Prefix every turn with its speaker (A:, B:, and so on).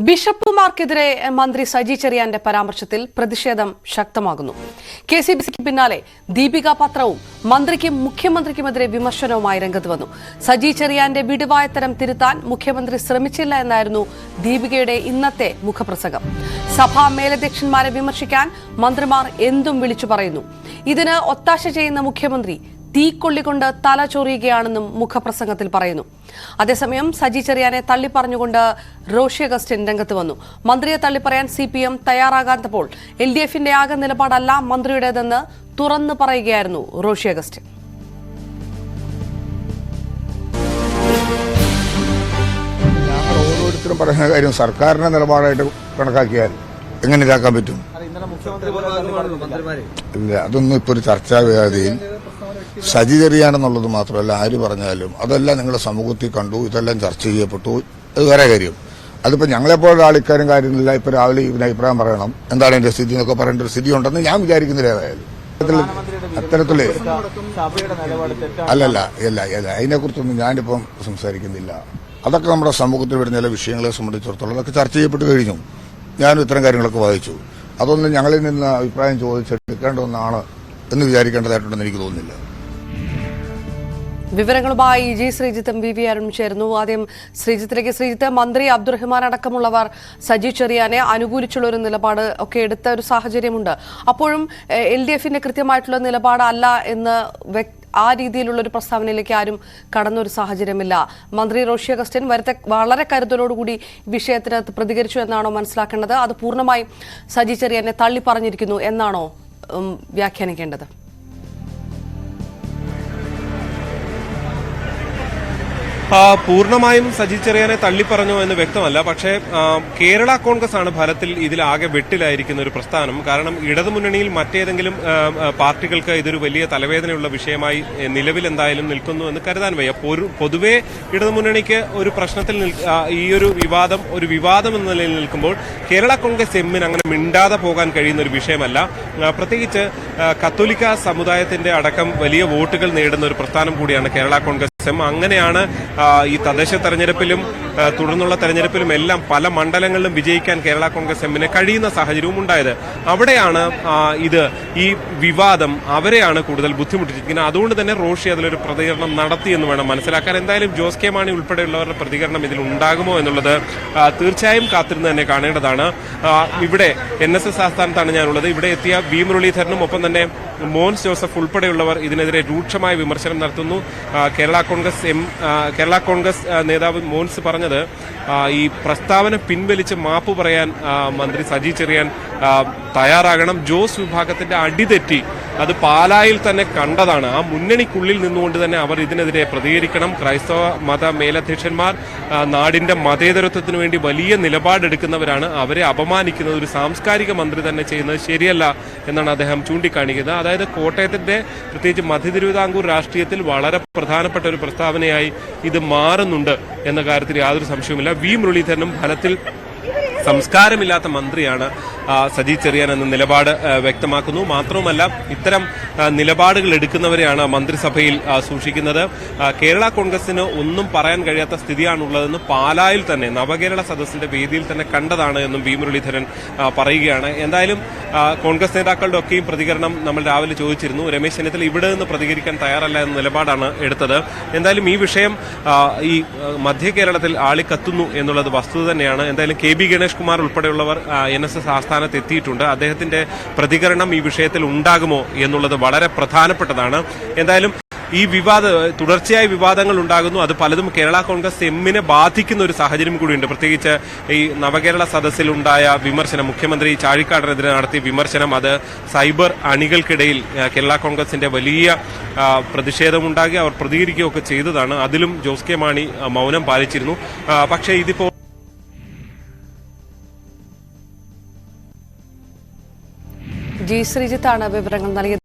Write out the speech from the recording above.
A: ബിഷപ്പുമാർക്കെതിരെ മന്ത്രി സജി ചെറിയാന്റെ പരാമർശത്തിൽ പ്രതിഷേധം ശക്തമാകുന്നു. കെസിബിസിക്ക് പിന്നാലെ ദീപിക പത്രവും മന്ത്രിക്കും മുഖ്യമന്ത്രിക്കുമെതിരെ വിമർശനവുമായി രംഗത്ത് വന്നു. സജി ചെറിയാന്റെ വിടുവായത്തരം തിരുത്താൻ മുഖ്യമന്ത്രി ശ്രമിച്ചില്ല എന്നായിരുന്നു ദീപികയുടെ ഇന്നത്തെ മുഖപ്രസംഗം. സഭാ മേലധ്യക്ഷന്മാരെ വിമർശിക്കാൻ മന്ത്രിമാർ എന്തും വിളിച്ചു പറയുന്നു. ഇതിന് ഒത്താശ ചെയ്യുന്ന മുഖ്യമന്ത്രി തീക്കൊള്ളിക്കൊണ്ട് തല ചൊറിയുകയാണെന്നും മുഖപ്രസംഗത്തിൽ പറയുന്നു. അതേസമയം സജി ചെറിയാനെ തള്ളിപ്പറഞ്ഞുകൊണ്ട് റോഷി അഗസ്റ്റിൻ രംഗത്ത് വന്നു. മന്ത്രിയെ തള്ളിപ്പറയാൻ CPM തയ്യാറാകാത്തപ്പോൾ LDFന്റെ ആകെ നിലപാടല്ല മന്ത്രിയുടേതെന്ന് തുറന്നു പറയുകയായിരുന്നു റോഷി അഗസ്റ്റിൻ.
B: ഞങ്ങൾ ഓരോരുത്തരും പറയുന്ന കാര്യം സർക്കാരിന്റെ നിലപാടായിട്ട് കണക്കാക്കിയാൽ എങ്ങനെ ഇതാക്കാൻ പറ്റും? ഇല്ല, അതൊന്നും ഇപ്പോൾ ഒരു ചർച്ചാ വേദിയിൽ സജി ചെറിയാനെന്നുള്ളത് മാത്രമല്ല, ആര് പറഞ്ഞാലും അതെല്ലാം നിങ്ങളുടെ സമൂഹത്തിൽ കണ്ടു, ഇതെല്ലാം ചർച്ച ചെയ്യപ്പെട്ടു. അത് വേറെ കാര്യം. അതിപ്പോൾ ഞങ്ങളെപ്പോലുള്ള ആൾക്കാരും കാര്യമില്ല. ഇപ്പോൾ രാവിലെ ഇവന് അഭിപ്രായം പറയണം, എന്താണ് എന്റെ സ്ഥിതി എന്നൊക്കെ പറയേണ്ട ഒരു സ്ഥിതി ഉണ്ടെന്ന് ഞാൻ വിചാരിക്കുന്നില്ല. ഏതായാലും അത്തരത്തില് അല്ലല്ല അതിനെക്കുറിച്ചൊന്നും ഞാനിപ്പം സംസാരിക്കുന്നില്ല. അതൊക്കെ നമ്മുടെ സമൂഹത്തിൽ വരുന്ന ചില വിഷയങ്ങളെ സംബന്ധിച്ചിടത്തോളം അതൊക്കെ ചർച്ച ചെയ്യപ്പെട്ട് കഴിഞ്ഞു. ഞാനും ഇത്തരം കാര്യങ്ങളൊക്കെ വായിച്ചു. അതൊന്നും ഞങ്ങളിൽ നിന്ന് അഭിപ്രായം ചോദിച്ചെടുക്കേണ്ട ഒന്നാണ് എന്ന് വിചാരിക്കേണ്ടതായിട്ടുണ്ടെന്ന് എനിക്ക് തോന്നുന്നില്ല.
A: വിവരങ്ങളുമായി ജി ശ്രീജിത്തും VV അരുൺ ചേരുന്നു. ആദ്യം ശ്രീജിത്തിലേക്ക്. ശ്രീജിത്ത്, മന്ത്രി അബ്ദുറഹ്മാൻ അടക്കമുള്ളവർ സജി ചെറിയാനെ അനുകൂലിച്ചുള്ള ഒരു നിലപാട് ഒക്കെ എടുത്ത ഒരു സാഹചര്യമുണ്ട്. അപ്പോഴും LDFന്റെ കൃത്യമായിട്ടുള്ള നിലപാടല്ല എന്ന് ആ രീതിയിലുള്ള ഒരു പ്രസ്താവനയിലേക്ക് ആരും കടന്നൊരു സാഹചര്യമില്ല. മന്ത്രി റോഷി അഗസ്റ്റിൻ വളരെ കരുതലോടുകൂടി വിഷയത്തിനകത്ത് പ്രതികരിച്ചു എന്നാണോ മനസ്സിലാക്കേണ്ടത്? അത് പൂർണ്ണമായും സജി ചെറിയാനെ തള്ളി പറഞ്ഞിരിക്കുന്നു എന്നാണോ വ്യാഖ്യാനിക്കേണ്ടത്?
C: പൂർണ്ണമായും സജി ചെറിയാനെ തള്ളിപ്പറഞ്ഞു എന്ന് വ്യക്തമല്ല. പക്ഷേ കേരള കോൺഗ്രസ് ആണ് ഫലത്തിൽ ഇതിലാകെ വെട്ടിലായിരിക്കുന്ന ഒരു പ്രസ്ഥാനം. കാരണം ഇടതുമുന്നണിയിൽ മറ്റേതെങ്കിലും പാർട്ടികൾക്ക് ഇതൊരു വലിയ തലവേദനയുള്ള വിഷയമായി നിലവിൽ എന്തായാലും നിൽക്കുന്നു എന്ന് കരുതാൻ വയ്യ. പൊതുവെ ഇടതുമുന്നണിക്ക് ഒരു പ്രശ്നത്തിൽ ഈ ഒരു വിവാദം എന്ന നിലയിൽ നിൽക്കുമ്പോൾ കേരള കോൺഗ്രസ് എമ്മിന് അങ്ങനെ മിണ്ടാതെ പോകാൻ കഴിയുന്ന ഒരു വിഷയമല്ല. പ്രത്യേകിച്ച് കത്തോലിക്ക സമുദായത്തിന്റെ അടക്കം വലിയ വോട്ടുകൾ നേടുന്ന ഒരു പ്രസ്ഥാനം കൂടിയാണ് കേരള കോൺഗ്രസ് എം. അങ്ങനെയാണ് ഈ തദ്ദേശ തെരഞ്ഞെടുപ്പിലും തുടർന്നുള്ള തെരഞ്ഞെടുപ്പിലും എല്ലാം പല മണ്ഡലങ്ങളിലും വിജയിക്കാൻ കേരള കോൺഗ്രസ് എമ്മിന് കഴിയുന്ന സാഹചര്യവും ഉണ്ടായത്. അവിടെയാണ് ഈ വിവാദം അവരെയാണ് കൂടുതൽ ബുദ്ധിമുട്ടിച്ചിരിക്കുന്നത്. അതുകൊണ്ട് തന്നെ റോഷി അതിലൊരു പ്രതികരണം നടത്തിയെന്ന് വേണം മനസ്സിലാക്കാൻ. എന്തായാലും ജോസ് കെ മാണി ഉൾപ്പെടെയുള്ളവരുടെ പ്രതികരണം ഇതിൽ ഉണ്ടാകുമോ എന്നുള്ളത് തീർച്ചയായും കാത്തിരുന്ന് തന്നെ കാണേണ്ടതാണ്. ഇവിടെ NSS ആസ്ഥാനത്താണ് ഞാനുള്ളത്. ഇവിടെ എത്തിയ V മുരളീധരനും ഒപ്പം തന്നെ മോൻസ് ജോസഫ് ഉൾപ്പെടെയുള്ളവർ ഇതിനെതിരെ രൂക്ഷമായ വിമർശനം നടത്തുന്നു. കേരള കോൺഗ്രസ് നേതാവ് മോൻസ് പറഞ്ഞത് ഈ പ്രസ്താവന പിൻവലിച്ച് മാപ്പ് പറയാൻ മന്ത്രി സജി ചെറിയാൻ തയ്യാറാകണം. ജോസ് വിഭാഗത്തിന്റെ അടിതെറ്റി അത് പാലായിൽ തന്നെ കണ്ടതാണ്. ആ മുന്നണിക്കുള്ളിൽ നിന്നുകൊണ്ട് തന്നെ അവർ ഇതിനെതിരെ പ്രതികരിക്കണം. ക്രൈസ്തവ മത മേലധ്യക്ഷന്മാർ നാടിന്റെ മതേതരത്വത്തിന് വേണ്ടി വലിയ നിലപാടെടുക്കുന്നവരാണ്. അവരെ അപമാനിക്കുന്നത് ഒരു സാംസ്കാരിക മന്ത്രി തന്നെ ചെയ്യുന്നത് ശരിയല്ല എന്നാണ് അദ്ദേഹം ചൂണ്ടിക്കാണിക്കുന്നത്. അതായത് കോട്ടയത്തിന്റെ പ്രത്യേകിച്ച് മധ്യ തിരുവിതാംകൂർ രാഷ്ട്രീയത്തിൽ വളരെ പ്രധാനപ്പെട്ട ഒരു പ്രസ്താവനയായി ഇത് മാറുന്നുണ്ട് എന്ന കാര്യത്തിൽ യാതൊരു സംശയവുമില്ല. V മുരളീധരനും ഫലത്തിൽ സംസ്കാരമില്ലാത്ത മന്ത്രിയാണ് സജി ചെറിയാൻ എന്ന നിലപാട് വ്യക്തമാക്കുന്നു. മാത്രവുമല്ല, ഇത്തരം നിലപാടുകൾ എടുക്കുന്നവരെയാണ് മന്ത്രിസഭയിൽ സൂക്ഷിക്കുന്നത്. കേരള കോൺഗ്രസിന് ഒന്നും പറയാൻ കഴിയാത്ത സ്ഥിതിയാണുള്ളതെന്ന് പാലായിൽ തന്നെ നവകേരള സദസ്സിന്റെ വേദിയിൽ തന്നെ കണ്ടതാണ് എന്നും V മുരളീധരൻ പറയുകയാണ്. എന്തായാലും കോൺഗ്രസ് നേതാക്കളുടെ ഒക്കെയും പ്രതികരണം നമ്മൾ രാവിലെ ചോദിച്ചിരുന്നു. രമേശ് ചെന്നിത്തല ഇവിടെ നിന്ന് പ്രതികരിക്കാൻ തയ്യാറല്ല എന്ന നിലപാടാണ് എടുത്തത്. എന്തായാലും ഈ വിഷയം ഈ മധ്യ കേരളത്തിൽ ആളിക്കത്തുന്നു എന്നുള്ളത് വസ്തുത തന്നെയാണ്. എന്തായാലും KB ഗണേഷ് കുമാർ ഉൾപ്പെടെയുള്ളവർ NSS ആസ്ഥാനത്ത് എത്തിയിട്ടുണ്ട്. അദ്ദേഹത്തിന്റെ പ്രതികരണം ഈ വിഷയത്തിൽ ഉണ്ടാകുമോ എന്നുള്ളത് വളരെ പ്രധാനപ്പെട്ടതാണ്. എന്തായാലും ഈ തുടർച്ചയായ വിവാദങ്ങൾ ഉണ്ടാകുന്നു. അത് പലതും കേരള കോൺഗ്രസ് എമ്മിനെ ബാധിക്കുന്ന ഒരു സാഹചര്യം കൂടിയുണ്ട്. പ്രത്യേകിച്ച് ഈ നവകേരള സദസ്സിൽ ഉണ്ടായ വിമർശനം, മുഖ്യമന്ത്രി ചാഴിക്കാടനെതിരെ നടത്തിയ വിമർശനം, അത് സൈബർ അണികൾക്കിടയിൽ കേരള കോൺഗ്രസിന്റെ വലിയ പ്രതിഷേധമുണ്ടാക്കി അവർ പ്രതികരിക്കുകയൊക്കെ ചെയ്തതാണ്. അതിലും ജോസ് കെ മാണി മൗനം പാലിച്ചിരുന്നു. പക്ഷേ ഇതിപ്പോ
A: ജി ശ്രീജിത്താണ് വിവരങ്ങൾ നൽകിയത്.